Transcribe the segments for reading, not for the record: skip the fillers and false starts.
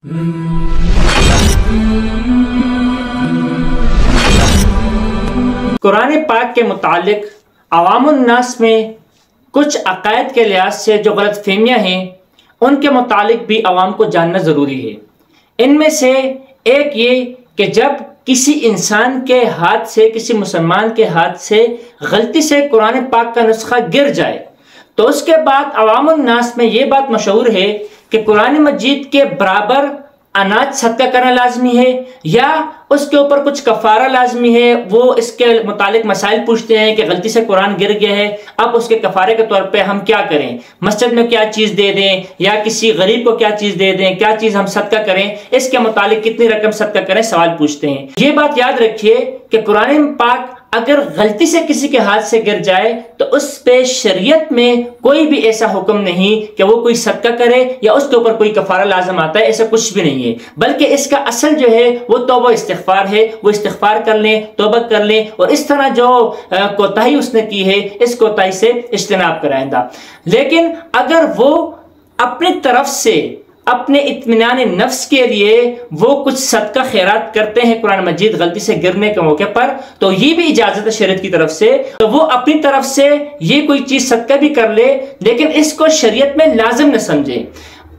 कुरान पाक के मुतालिक अवामुन्नास में कुछ अकायद के लिहाज से जो गलत फहमियाँ हैं उनके मुतालिक भी अवाम को जानना ज़रूरी है। इनमें से एक ये कि जब किसी इंसान के हाथ से, किसी मुसलमान के हाथ से गलती से कुरान पाक का नुस्खा गिर जाए तो उसके बाद अवामुन्नास में ये बात मशहूर है कि कुरान मजीद के बराबर अनाज सदका करना लाजमी है या उसके ऊपर कुछ कफारा लाजमी है। वो इसके मुतालिक मसाइल पूछते हैं कि गलती से कुरान गिर गया है, अब उसके कफारे के तौर पे हम क्या करें, मस्जिद में क्या चीज़ दे दें या किसी गरीब को क्या चीज़ दे दें, क्या चीज़ हम सदका करें, इसके मुतालिक कितनी रकम सदका करें, सवाल पूछते हैं। ये बात याद रखिए कि कुरान पाक अगर गलती से किसी के हाथ से गिर जाए तो उस पे शरीयत में कोई भी ऐसा हुक्म नहीं कि वो कोई सदका करे या उसके ऊपर कोई कफारा लाजम आता है, ऐसा कुछ भी नहीं है। बल्कि इसका असल जो है वो तौबा इस्तिग़फ़ार है, वो इस्तिग़फ़ार कर लें, तौबा कर लें और इस तरह जो कोताही उसने की है इस कोताही से इज्तिनाब कराए। लेकिन अगर वो अपनी तरफ से अपने इत्मीनान नफ्स के लिए वो कुछ सदका खैरात करते हैं कुरान मजीद गलती से गिरने के मौके पर, तो ये भी इजाजत है शरीयत की तरफ से। तो वो अपनी तरफ से ये कोई चीज सदका भी कर ले लेकिन इसको शरीयत में लाजिम न समझे।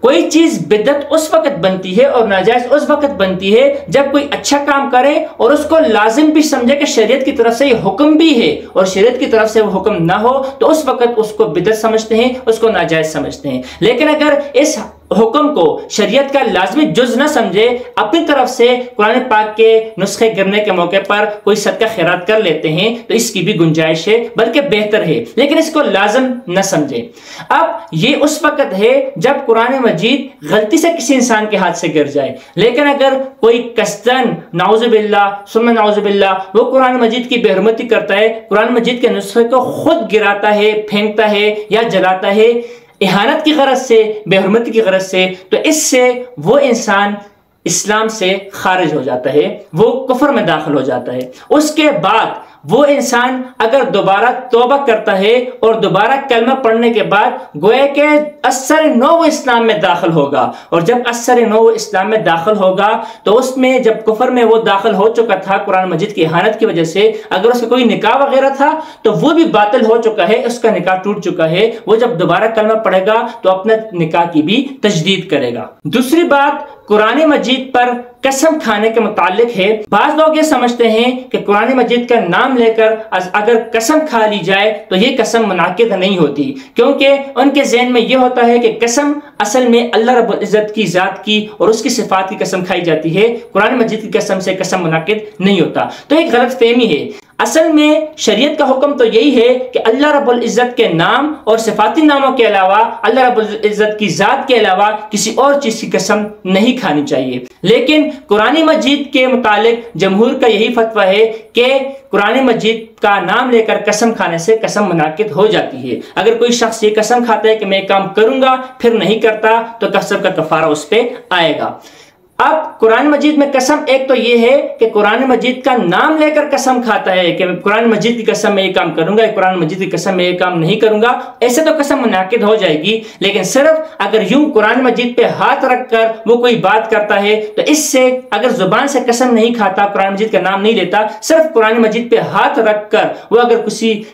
कोई चीज बिदअत उस वक्त बनती है और नाजायज उस वक्त बनती है जब कोई अच्छा काम करे और उसको लाजिम भी समझे कि शरीयत की तरफ से ये हुक्म भी है और शरीयत की तरफ से वो हुक्म ना हो तो उस वक्त उसको बिदअत समझते हैं, उसको नाजायज समझते हैं। लेकिन अगर इस हुक्म को शरीयत का लाजमी जुज न समझे, अपनी तरफ से कुरान पाक के नुस्खे गिरने के मौके पर कोई सदका खैरात कर लेते हैं तो इसकी भी गुंजाइश है, बल्कि बेहतर है, लेकिन इसको लाजम न समझे। अब ये उस वक्त है जब कुरान मजीद गलती से किसी इंसान के हाथ से गिर जाए। लेकिन अगर कोई कस्तन नाउजुबिल्लाह सुम्मा नाउजुबिल्लाह वो कुरान मजीद की बेहरमती करता है, कुरान मजीद के नुस्खे को खुद गिराता है, फेंकता है या जलाता है इहानत की गरज से, बेहरमती की गरज से, तो इससे वो इंसान इस्लाम से खारिज हो जाता है, वो कुफर में दाखिल हो जाता है। उसके बाद वो इंसान अगर दोबारा तौबा करता है और दोबारा कलमा पढ़ने के बाद गोया के असर नौ इस्लाम में दाखिल होगा, और जब असर नौ इस्लाम में दाखिल होगा तो उसमें जब कुफर में वो दाखिल हो चुका था कुरान मजीद की इहानत की वजह से, अगर उसका कोई निकाह वगैरह था तो वो भी बातिल हो चुका है, उसका निकाह टूट चुका है। वो जब दोबारा कलमा पढ़ेगा तो अपने निकाह की भी तजदीद करेगा। दूसरी बात कुरान मजीद पर कसम खाने के मुतालिक है। बाज लोग ये समझते हैं कि कुरान मजीद का नाम लेकर अगर कसम खा ली जाए तो ये कसम मुनाकिद नहीं होती, क्योंकि उनके ज़हन में ये होता है कि कसम असल में अल्लाह रब्बुल इज़्ज़त की ज़ात की और उसकी सिफात की कसम खाई जाती है, कुरान मजीद की कसम से कसम मुनाकिद नहीं होता। तो एक गलत फहमी है। असल में शरीयत का हुक्म तो यही है कि अल्लाह रब्बुल इज़्ज़त के नाम और सिफाती नामों के अलावा, अल्लाह रब्बुल इज़्ज़त की ज़ात के अलावा किसी और चीज़ की कसम नहीं खानी चाहिए। लेकिन कुरान मजीद के मुतालिक जमहूर का यही फतवा है कि कुरान मजीद का नाम लेकर कसम खाने से कसम मुनाकिद हो जाती है। अगर कोई शख्स ये कसम खाता है कि मैं काम करूंगा फिर नहीं करता तो कसम का कफारा उस पर आएगा। अब कुरान मजीद में कसम एक तो ये है कि कुरान मजीद का नाम लेकर कसम खाता है कि कुरान मजीद की कसम में ये काम करूंगा, कुरान मजीद की कसम में ये काम नहीं करूंगा, ऐसे तो कसम मुनाकिद हो जाएगी। लेकिन सिर्फ अगर यूं कुरान मजीद पे हाथ रखकर वो कोई बात करता है तो इससे, अगर जुबान से कसम नहीं खाता, कुरान मजीद का नाम नहीं लेता, सिर्फ कुरान मजीद पे हाथ रखकर वो अगर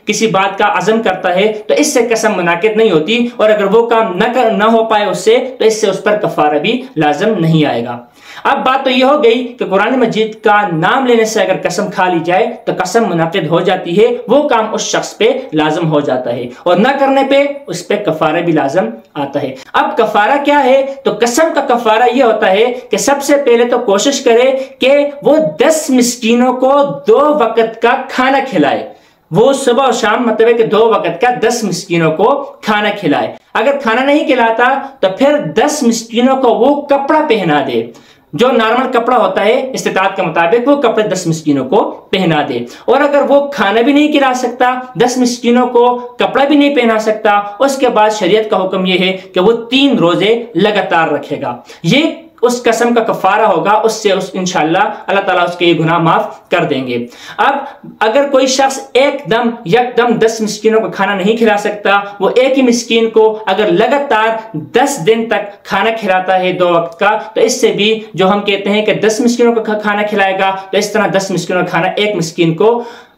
किसी बात का अज़म करता है तो इससे कसम मुनाकिद नहीं होती, और अगर वो काम न हो पाए उससे तो इससे उस पर कफारा भी लाजम नहीं आएगा। अब बात तो ये हो गई कि कुरान मजीद का नाम लेने से अगर कसम खा ली जाए तो कसम मुनाकिद हो जाती है, वो काम उस शख्स पे लाजम हो जाता है, और ना करने पे उस पे कफारा भी लाजम आता है। अब कफारा क्या है? तो कसम का कफारा ये होता है कि सबसे पहले तो कोशिश करे कि वो 10 मिस्कीनों को 2 वक्त का खाना खिलाए। वो सुबह और शाम मतलब है कि 2 वक्त का 10 मिस्कीनों को खाना खिलाए। अगर खाना नहीं खिलाता तो फिर 10 मिस्कीनों को वो कपड़ा पहना दे, जो नॉर्मल कपड़ा होता है इस्तिताअत के मुताबिक वो कपड़े 10 मिस्कीनों को पहना दे। और अगर वो खाना भी नहीं खिला सकता, 10 मिस्कीनों को कपड़ा भी नहीं पहना सकता, उसके बाद शरीयत का हुक्म ये है कि वो 3 रोजे लगातार रखेगा। ये उस कसम का कफारा होगा, उससे इंशाअल्लाह अल्लाह ताला उसके ये गुनाह माफ कर देंगे। अब अगर कोई शख्स एकदम यकदम 10 मिस्कीनों को खाना नहीं खिला सकता, वो एक ही मिस्कीन को अगर लगातार 10 दिन तक खाना खिलाता है 2 वक्त का, तो इससे भी जो हम कहते हैं कि 10 मिस्कीनों को खाना खिलाएगा, तो इस तरह 10 मिस्कीनों का खाना एक मिस्कीन को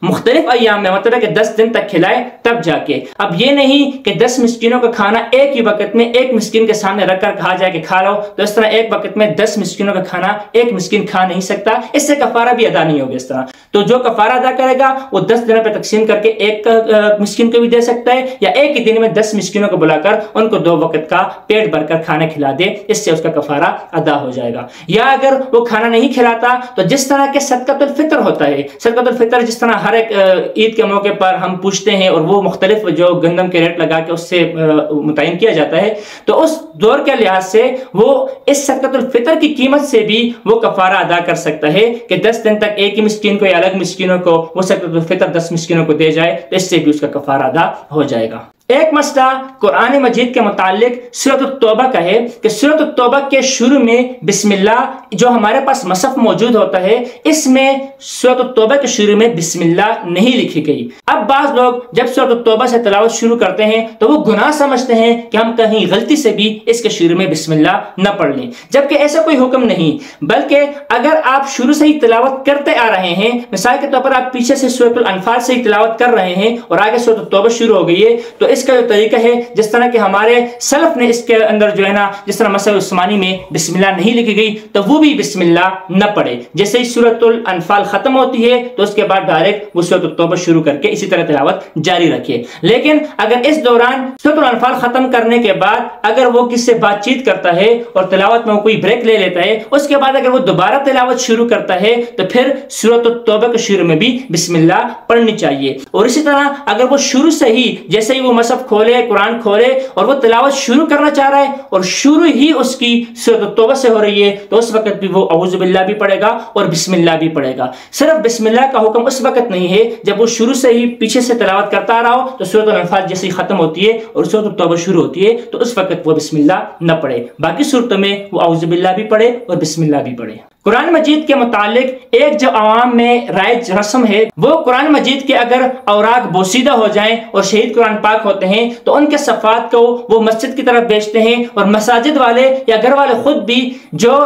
मुख्तलिफ अय्याम में, मतलब कि 10 दिन तक खिलाए तब जाके। अब ये नहीं कि 10 मिस्कीनों का खाना एक ही वक्त में एक मिस्कीन के सामने रखकर कहा जाए कि खा लो, तो इस तरह एक वक्त में 10 मिस्कीनों का खाना एक मिस्कीन खा नहीं सकता, इससे कफारा भी अदा नहीं होगा इस तरह। तो जो कफारा अदा करेगा वो 10 दिनों पर तकसीम करके एक मिस्कीन को भी दे सकता है, या एक ही दिन में 10 मिस्कीनों को बुलाकर उनको 2 वक्त का पेट भरकर खाना खिला दे, इससे उसका कफारा अदा हो जाएगा। या अगर वो खाना नहीं खिलाता तो जिस तरह के सदक़तुल फितर होता है, सदक़तुल फितर जिस तरह हर एक ईद के मौके पर हम पूछते हैं और वो मुख्तलिफ जो गंदम के रेट लगा के उससे मुतय्यन किया जाता है, तो उस दौर के लिहाज से वो इस सदक़तुल फितर की कीमत से भी वो कफारा अदा कर सकता है कि 10 दिन तक एक ही मिस्कीन को या अलग मिस्कीनों को वो सदक़तुल फितर 10 मिस्कीनों को दे जाए, तो इससे भी उसका कफारा अदा हो जाएगा। एक मसला कुरान मजीद के मुतालिक सूरत तौबा का है कि सूरत तौबा के शुरू में बिस्मिल्लाह जो हमारे पास मसहफ मौजूद होता है, इसमें सूरत तौबा के शुरू में बिस्मिल्लाह नहीं लिखी गई। अब बाज लोग जब सूरत तौबा से तिलावत शुरू करते हैं तो वो गुनाह समझते हैं कि हम कहीं गलती से भी इसके शुरू में बिस्मिल्लाह न पढ़ लें, जबकि ऐसा कोई हुक्म नहीं, बल्कि अगर आप शुरू से ही तिलावत करते आ रहे हैं, मिसाल के तौर पर आप पीछे से सूरत अनफाल से ही तिलावत कर रहे हैं और आगे सूरत तौबा शुरू हो गई है, तो इसका जो तरीका है जिस तरह के हमारे सलफ ने इसके अंदर जो है ना, जिस तरह मसहफ उस्मानी में बिस्मिल्लाह नहीं लिखी गई, तो वो भी बिस्मिल्लाह न पढ़े। जैसे ही सूरतुल अनफाल खत्म होती है तो उसके बाद डायरेक्ट वो सूरत तौबा शुरू करके इसी तरह तिलावत जारी रखे। लेकिन अगर इस दौरान सूरतुल अनफाल खत्म करने के बाद अगर वो किससे बातचीत करता है और तिलावत में कोई ब्रेक ले लेता है, उसके बाद अगर वो दोबारा तिलावत शुरू करता है, तो फिर सूरत तौबा के शुरू में भी बिस्मिल्लाह पढ़नी चाहिए। और इसी तरह अगर वो शुरू से ही जैसे ही वो मसहफ खोले, कुरान खोले और वो तिलावत शुरू करना चाह रहा है और शुरू ही उसकी सूरत तौबा से हो रही है, तो उस वक्त भी वो औज़ु बिल्लाह भी पढ़ेगा और बिस्मिल्लाह भी पढ़ेगा। सिर्फ बिस्मिल्लाह का हुक्म उस वक्त नहीं है जब वो शुरू से ही पीछे से तिलावत करता आ रहा हो, तो सूरत अल-अनफाल जैसे ही खत्म होती है और सूरत तौबा शुरू होती है, तो उस वक्त वो बिस्मिल्लाह न पढ़े। बाकी सूरतों में वो औज़ु बिल्लाह भी पढ़े और बिस्मिल्लाह भी पढ़े। कुरान मजीद के मुतालिक एक जो अवाम में राइज रस्म है, वो कुरान मजीद के अगर औराक बोसीदा हो जाएं और शहीद कुरान पाक होते हैं तो उनके सफ़ात को वो मस्जिद की तरफ बेचते हैं और मसाजिद वाले या घर वाले खुद भी जो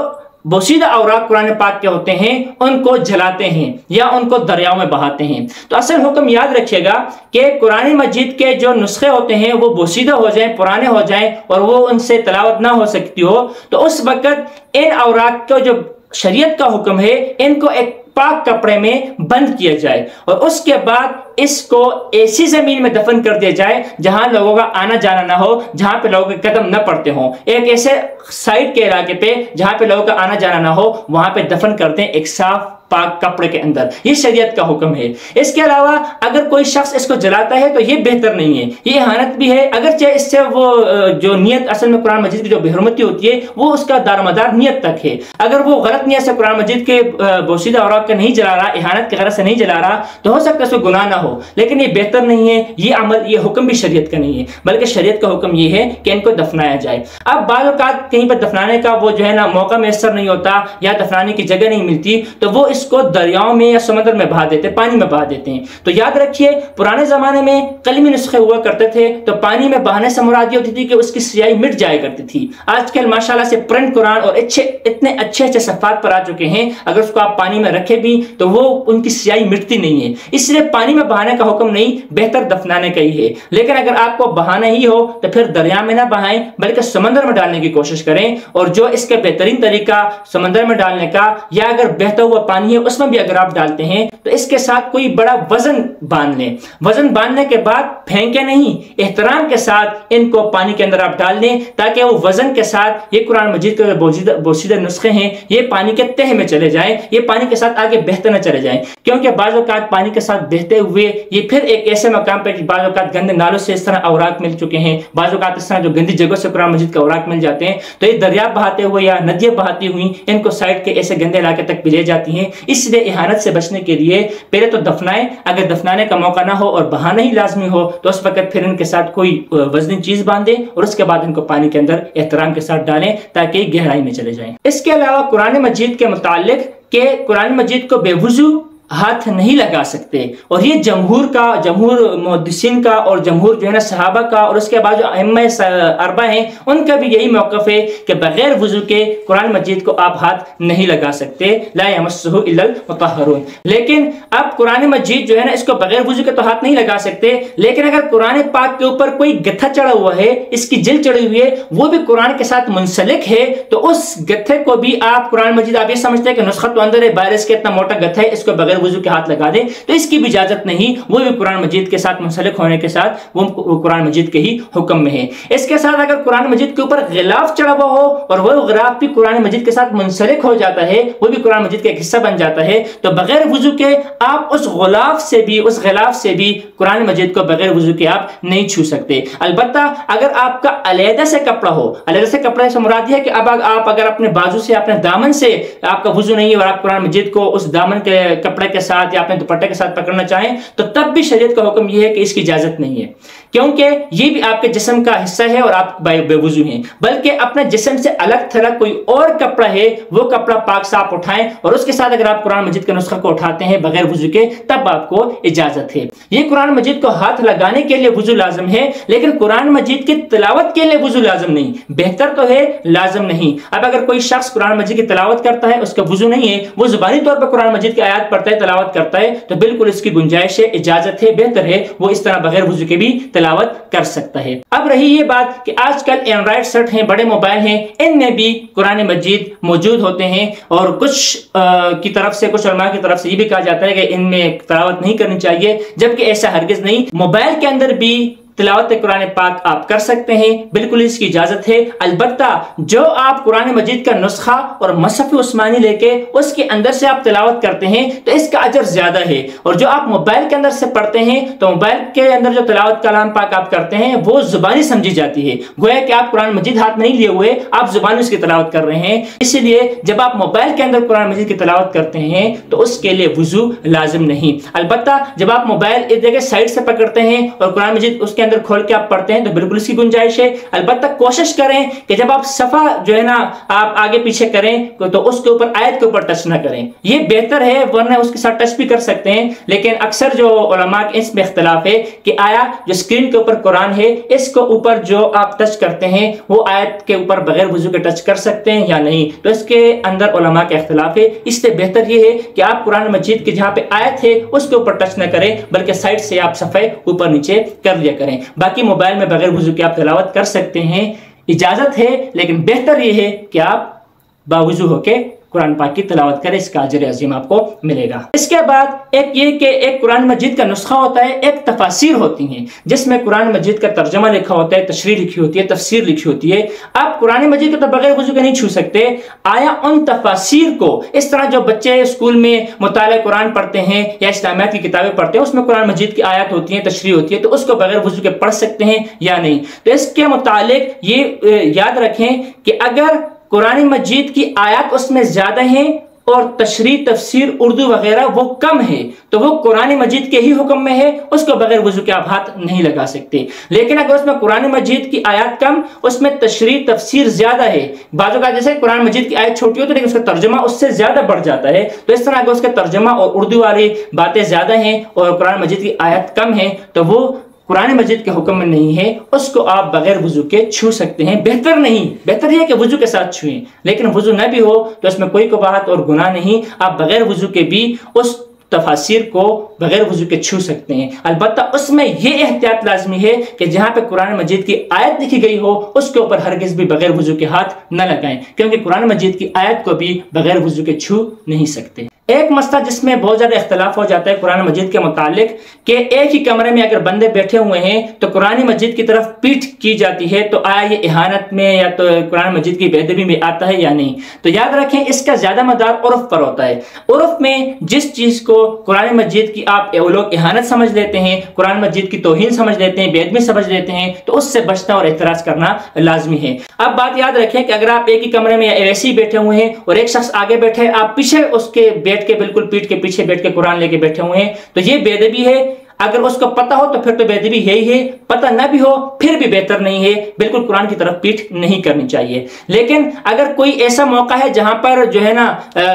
बोसीदा औराक कुरान पाक के होते हैं उनको जलाते हैं या उनको दरियाओं में बहाते हैं। तो असल हुक्म याद रखिएगा कि कुरान मजीद के जो नुस्खे होते हैं वो बोसीदा हो जाएं, पुराने हो जाएं और वो उनसे तिलावत ना हो सकती हो, तो उस वक्त इन औराक को जो शरीयत का हुक्म है, इनको एक पाक कपड़े में बंद किया जाए और उसके बाद इसको ऐसी जमीन में दफन कर दिया जाए जहां लोगों का आना जाना ना हो, जहां पे लोगों के कदम न पड़ते हों। एक ऐसे साइड के इलाके पे जहां पे लोगों का आना जाना ना हो, वहां पे दफन करते हैं एक साफ पाक कपड़े के अंदर। ये शरीयत का हुक्म है। इसके अलावा अगर कोई शख्स इसको जलाता है तो ये बेहतर नहीं है, ये इहानत भी है, अगरचे इससे वो जो नियत असल में कुरान मजीद की जो बेहरमती होती है वो उसका दारमदार नियत तक है। अगर वो गलत नियत से कुरान मजीद के बोसीदा औराक के नहीं जला रहा, इहानत की गरज से नहीं जला रहा, तो हो सकता है उसको गुनाह ना हो, लेकिन ये बेहतर नहीं है। ये अमल, ये हुक्म भी शरीयत का नहीं है, बल्कि शरीयत का हुक्म ये है कि इनको दफनाया जाए। अब बाज़ औक़ात कहीं पर दफनाने का वो जो है ना मौका मैसर नहीं होता या दफनाने की जगह नहीं मिलती, तो वो इसको दरियाओं में या समंदर में बहा देते, पानी में बहा देते हैं। तो याद रखिए पुराने जमाने में कलमी नुस्खे हुआ करते थे, तो पानी में बहाने से मुराद ये होती थी कि उसकी स्याही मिट जाया करती थी। आजकल माशाल्लाह से प्रिंट कुरान और इतने अच्छे सफ़ात पर आ चुके हैं, अगर उसको आप पानी में रखे भी तो वो उनकी स्याही मिटती नहीं है। इसलिए पानी में बहाने का हुक्म नहीं, बेहतर दफनाने का ही है। लेकिन अगर आपको बहाना ही हो तो फिर दरिया में ना बहाएं, बल्कि समंदर में डालने की कोशिश करें। और जो इसका बेहतरीन तरीका समंदर में डालने का, या अगर बहता हुआ पानी है उसमें भी अगर आप डालते हैं तो इसके साथ कोई बड़ा वजन बांध लें। वजन बांधने के बाद फेंके नहीं, एहतराम के साथ इनको पानी के अंदर आप डाल दें, ताकि वो वजन के साथ ये कुरान मजीद के बोसीदा नुस्खे हैं ये पानी के तह में चले जाएं, ये पानी के साथ आगे बहते न चले जाएं। क्योंकि बाज़ औक़ात पानी के साथ बहते हुए ये फिर एक ऐसे मकाम पे, बाज़ औक़ात गंदे नालों से इस तरह औराक मिल चुके हैं, बाज़ औक़ात इस तरह जो गंदी जगहों से कुरान मजीद के औराक मिल जाते हैं, तो ये दरिया बहाते हुए या नदियाँ बहाती हुई इनको साइड के ऐसे गंदे इलाके तक भी ले जाती हैं, इसलिए इहानत से बचने के लिए पहले तो दफनाएं, अगर दफनाने का मौका ना हो और बहाना ही लाजमी हो तो उस वक्त फिर इनके साथ कोई वजनी चीज बांधे और उसके बाद इनको पानी के अंदर एहतराम के साथ डालें ताकि गहराई में चले जाएं। इसके अलावा कुरान मजीद के मुताल्लिक के कुरान मजीद को बेवुजू हाथ नहीं लगा सकते, और ये जमहूर मुहद्दिसीन का और जमहूर जो है ना सहाबा का और उसके बाद जो अइम्मा अरबा हैं उनका भी यही मौक़िफ़ है कि बगैर वुजू के कुरान मजीद को आप हाथ नहीं लगा सकते, ला यमस्सुहु इल्लल मुतहहरून। लेकिन अब कुरान मजीद जो है ना इसको बगैर वुजू के तो हाथ नहीं लगा सकते, लेकिन अगर कुरान पाक के ऊपर कोई गत्था चढ़ा हुआ है, इसकी जिल चढ़ी हुई है, वो भी कुरान के साथ मुंसलिक है, तो उस गत्थे को भी आप कुरान मजीद आप ये समझते हैं कि नुस्खा तो अंदर है, बाहर इसके इतना मोटा गत्था है, इसको बगैर वुजू के हाथ लगा दे, तो इसकी भी इजाजत नहीं, वो भी कुरान मजीद के साथ मुंसलिक होने के साथ वो कुरान मजीद के ही हुक्म में है। इसके साथ अगर कुरान मजीद के ऊपर गिलाफ चढ़ा हुआ हो और वो गिलाफ भी कुरान मजीद के साथ मुंसलिक हो जाता है, वो भी कुरान मजीद का एक हिस्सा बन जाता है, तो बगैर वुजू के आप उस गिलाफ से भी कुरान मजीद को बगैर वुजू के आप नहीं छू सकते। अलबत्ता अगर आपका अलहदा से कपड़ा हो, अलहदा से कपड़ा से मुराद है कि अब आप अगर अपने बाजू से अपने दामन से आपका वुजू नहीं है और आप कुरान मजीद को उस दामन के कपड़े के साथ या अपने दुपट्टे के साथ पकड़ना चाहें, तो तब भी शरीयत का हुक्म यह है कि इसकी इजाजत नहीं है, क्योंकि ये भी आपके जिस्म का हिस्सा है और आप बेवुजू हैं। बल्कि अपने जिस्म से अलग थलग कोई और कपड़ा है, वो कपड़ा पाक साफ उठाएं और उसके साथ अगर आप कुरान मजीद के नुस्खा को उठाते हैं बगैर वुजू के, तब आपको इजाजत है। ये कुरान मजीद को हाथ लगाने के लिए वुजू लाजिम है, लेकिन कुरान मजीद की तिलावत के लिए वुजू लाजिम नहीं। बेहतर तो है, लाजिम नहीं। अब अगर कोई शख्स कुरान मजीद की तिलावत करता है, उसका वुजू नहीं है, वो जुबानी तौर पर कुरान मजीद की आयत पढ़ता है, तिलावत करता है, तो बिल्कुल इसकी गुंजाइश है, इजाजत है, बेहतर है वो इस तरह बगैर वुजू के भी तिलावत कर सकता है। अब रही ये बात कि आजकल एंड्रॉइड सेट हैं, बड़े मोबाइल हैं, इनमें भी कुरान मजीद मौजूद होते हैं और कुछ की तरफ से, कुछ उलमा की तरफ से ये भी कहा जाता है कि इनमें तिलावत नहीं करनी चाहिए, जबकि ऐसा हरगिज नहीं। मोबाइल के अंदर भी तिलावत कुरान पाक आप कर सकते हैं, बिल्कुल इसकी इजाजत है। अलबत्ता जो आप कुरान मजीद का नुस्खा और मसहफ उस्मानी लेके उसके अंदर से आप तिलावत करते हैं तो इसका अजर ज्यादा है, और जो आप मोबाइल के अंदर से पढ़ते हैं तो मोबाइल के अंदर जो तिलावत कलाम पाक आप करते हैं वो जुबानी समझी जाती है, गोया कि आप कुरान मजीद हाथ में नहीं लिए हुए, आप जुबानी उसकी तिलावत कर रहे हैं। इसलिए जब आप मोबाइल के अंदर कुरान मजीद की तिलावत करते हैं तो उसके लिए वुजू लाजिम नहीं। अलबत्ता जब आप मोबाइल एक जगह साइड से पकड़ते हैं और कुरान मजीद उसके अंदर खोल के आप पढ़ते हैं तो बिल्कुल इसकी गुंजाइश है। अलबत्ता कोशिश करें कि जब आप सफा जो है ना आप आगे पीछे करें तो उसके ऊपर आयत के ऊपर टच ना करें, ये बेहतर है, वरना उसके साथ टच भी कर सकते हैं। लेकिन अक्सर जो उलमा के इसमें इख्तिलाफ है कि आया जो स्क्रीन के ऊपर कुरान है इसको ऊपर जो आप टच करते हैं वो आयत के ऊपर बगैर वुजू के टच कर सकते हैं या नहीं, तो इसके अंदर उलमा का इख्तिलाफ है। इसलिए बेहतर ये है कि आप कुरान मजीद के जहां पे आयत है उसके ऊपर टच न करें, बल्कि साइड से आप सफ़े ऊपर नीचे कर लिया करें। बाकी मोबाइल में बगैर वुजू के आप तिलावत कर सकते हैं, इजाजत है, लेकिन बेहतर यह है कि आप बावुजू होके कुरान पाक की तिलावत करें, इसका अजर अजीम आपको मिलेगा। इसके बाद एक ये कि एक कुरान मजीद का नुस्खा होता है, एक तफासिर होती हैं जिसमें कुरान मजीद का तर्जमा लिखा होता है, तशरीह लिखी होती है, तफसीर लिखी होती है। आप कुरान मजीद को तो बगैर वुजू के नहीं छू सकते। आया उन तफासिर को, इस तरह जो बच्चे स्कूल में मुताला कुरान पढ़ते हैं या इस्लामियात की किताबें पढ़ते हैं उसमें कुरान मजीद की आयत होती है, तशरीह होती है, तो उसको बगैर वुजू के पढ़ सकते हैं या नहीं। तो इसके मुतालिक ये याद रखें कि अगर कुरान मजीद की आयत उसमें ज्यादा है और तशरीह तफसीर उर्दू वगैरह वो कम है तो वो कुरान मजीद के ही हुक्म में है, उसको बगैर वुजू के आप हाथ नहीं लगा सकते। लेकिन अगर उसमें कुरान मजीद की आयत कम, उसमें तशरीह तफसीर ज्यादा है, बाजू का जैसे कुरान मजीद की आयत छोटी होती है लेकिन उसका तर्जुमा उससे ज्यादा बढ़ जाता है, तो इस तरह अगर उसका तर्जुमा और उर्दू वाली बातें ज्यादा हैं और कुरान मजीद की आयत कम है तो वो कुरान मजीद के हुक्म में नहीं है, उसको आप बगैर वुजू के छू सकते हैं। बेहतर नहीं, बेहतर यह है कि वुजू के साथ छुएं, लेकिन वुजू न भी हो तो इसमें कोई कबाहत और गुनाह नहीं, आप बगैर वुजू के भी उस तफासिर को बगैर वुजू के छू सकते हैं। अलबत्ता उसमें यह एहतियात लाजमी है कि जहां पे कुरान मजीद की आयत लिखी गई हो उसके ऊपर हरगिज भी बगैर वुजू के हाथ न लगाएं, क्योंकि कुरान मजीद की आयत को भी बगैर वुजू के छू नहीं सकते। एक मसला जिसमें बहुत ज्यादा इख्तिलाफ हो जाता है कुरान मजीद के मुतालिक कि एक ही कमरे में अगर बंदे बैठे हुए हैं तो कुरान मजीद की तरफ पीठ की जाती है, तो आया ये इहानत में या तो कुरान मजीद की बेअदबी में आता है या नहीं। तो याद रखें इसका ज्यादा मदार उर्फ पर होता है। उर्फ में जिस चीज को कुरान मजीद की आप लोग इहानत समझ लेते हैं, कुरान मजीद की तौहीन समझ लेते हैं, बेअदबी समझ लेते हैं, तो उससे बचना और एतराज करना लाजमी है। अब बात याद रखें कि अगर आप एक ही कमरे में ऐसे ही बैठे हुए हैं और एक शख्स आगे बैठे, आप पीछे उसके बैठ बैठ के बिल्कुल पीठ के पीछे बैठ के कुरान लेके बैठे हुए हैं, तो ये बेअदबी है। अगर उसको पता हो तो फिर तो बेअदबी है ही है, पता ना भी हो फिर भी बेहतर नहीं है, बिल्कुल कुरान की तरफ पीठ नहीं करनी चाहिए। लेकिन अगर कोई ऐसा मौका है जहां पर जो है ना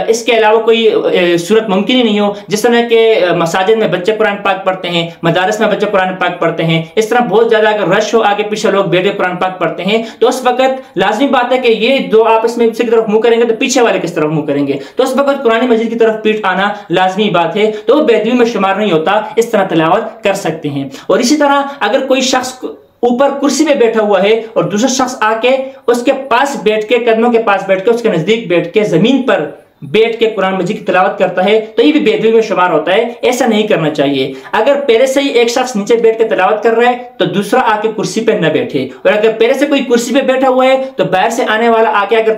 इसके अलावा कोई सूरत मुमकिन ही नहीं हो, जिस तरह के मसाजिद में बच्चे कुरान पाक पढ़ते हैं, मदारस में बच्चे कुरान पाक पढ़ते हैं, इस तरह बहुत ज्यादा अगर रश हो, आगे पीछे लोग बैठे कुरान पाक पढ़ते हैं, तो उस वक्त लाजमी बात है कि ये दो आपस में किसी की तरफ मुंह करेंगे तो पीछे वाले किस तरफ मुंह करेंगे, तो उस वक्त कुरान मजीद की तरफ पीठ आना लाजमी बात है, तो वो बेअदबी में शुमार नहीं होता, इस तरह तिलावत कर सकते हैं। और इसी तरह अगर कोई शख्स ऊपर कुर्सी पे बैठा हुआ है और दूसरा शख्स आके उसके पास बैठ के, कदमों के पास बैठ के, उसके नजदीक बैठ के जमीन पर बैठ के कुरान मजीद की तिलावत करता है, तो ये भी बेअदबी में शुमार होता है। ऐसा नहीं करना चाहिए। अगर पहले से ही एक शख्स नीचे बैठ के तिलावत कर रहा है तो दूसरा आके कुर्सी पे न बैठे, और अगर पहले से कोई कुर्सी पे बैठा हुआ है तो बाहर से आने वाला आके अगर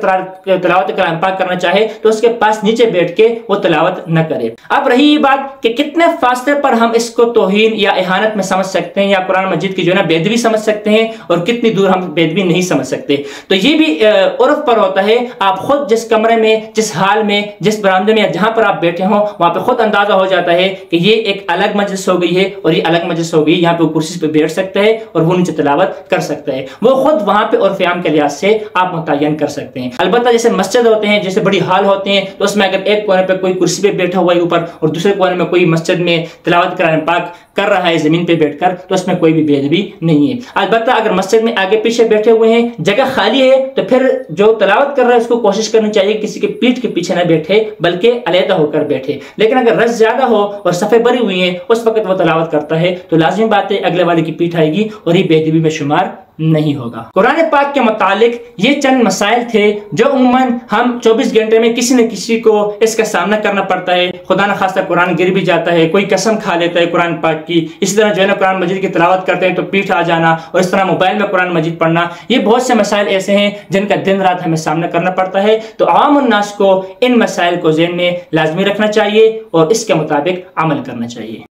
तिलावत कलाम पाक करना चाहे तो उसके पास नीचे बैठ के वो तिलावत न करे। अब रही ये बात कि कितने फासले पर हम इसको तौहीन या इहानत में समझ सकते हैं या कुरान मजीद की जो है ना बेअदबी समझ सकते हैं, और कितनी दूर हम बेअदबी नहीं समझ सकते, तो ये भी उर्फ पर होता है। आप खुद जिस कमरे में, जिस हाल में, जिस बरामदे में, जहां पर आप बैठे हो, वहां पे खुद अंदाजा हो जाता है कि ये एक अलग मजलिस हो गई है और ये अलग मजलिस हो गई। यहाँ पे कुर्सी पे बैठ सकता है और वो नीचे तिलावत कर सकता है, वो खुद वहां पे और फ़याम के लिहाज से आप मुतय्यन कर सकते हैं। अलबत्ता जैसे मस्जिद होते हैं, जैसे बड़ी हाल होते हैं, तो उसमें अगर एक कोने पे कोई कुर्सी पे बैठा हुआ है ऊपर और दूसरे कोने में कोई मस्जिद में तिलावत कुरान पाक कर रहा है जमीन पे बैठकर, तो उसमें कोई भी बेअदबी नहीं है। अलबत्ता अगर मस्जिद में आगे पीछे बैठे हुए हैं, जगह खाली है, तो फिर जो तिलावत कर रहा है उसको कोशिश करनी चाहिए किसी के पीठ के पीछे ना बैठे, बल्कि अलहदा होकर बैठे। लेकिन अगर रश ज्यादा हो और सफ़े भरी हुई है, उस वक्त वो तिलावत करता है, तो लाजिमी बात है अगले वाले की पीठ आएगी और ये बेअदबी में शुमार नहीं होगा। कुरान पाक के मुतालिक ये चंद मसाइल थे जो उम्मन हम 24 घंटे में किसी न किसी को इसका सामना करना पड़ता है। खुदा न खास्ता कुरान गिर भी जाता है, कोई कसम खा लेता है कुरान पाक की, इसी तरह जो है ना कुरान मजीद की तिलावत करते हैं तो पीठ आ जाना, और इस तरह मोबाइल में कुरान मजीद पढ़ना, ये बहुत से मसाइल ऐसे हैं जिनका दिन रात हमें सामना करना पड़ता है। तो आम उन्नास को इन मसाइल को ज़हन में लाजमी रखना चाहिए और इसके मुताबिक अमल करना चाहिए।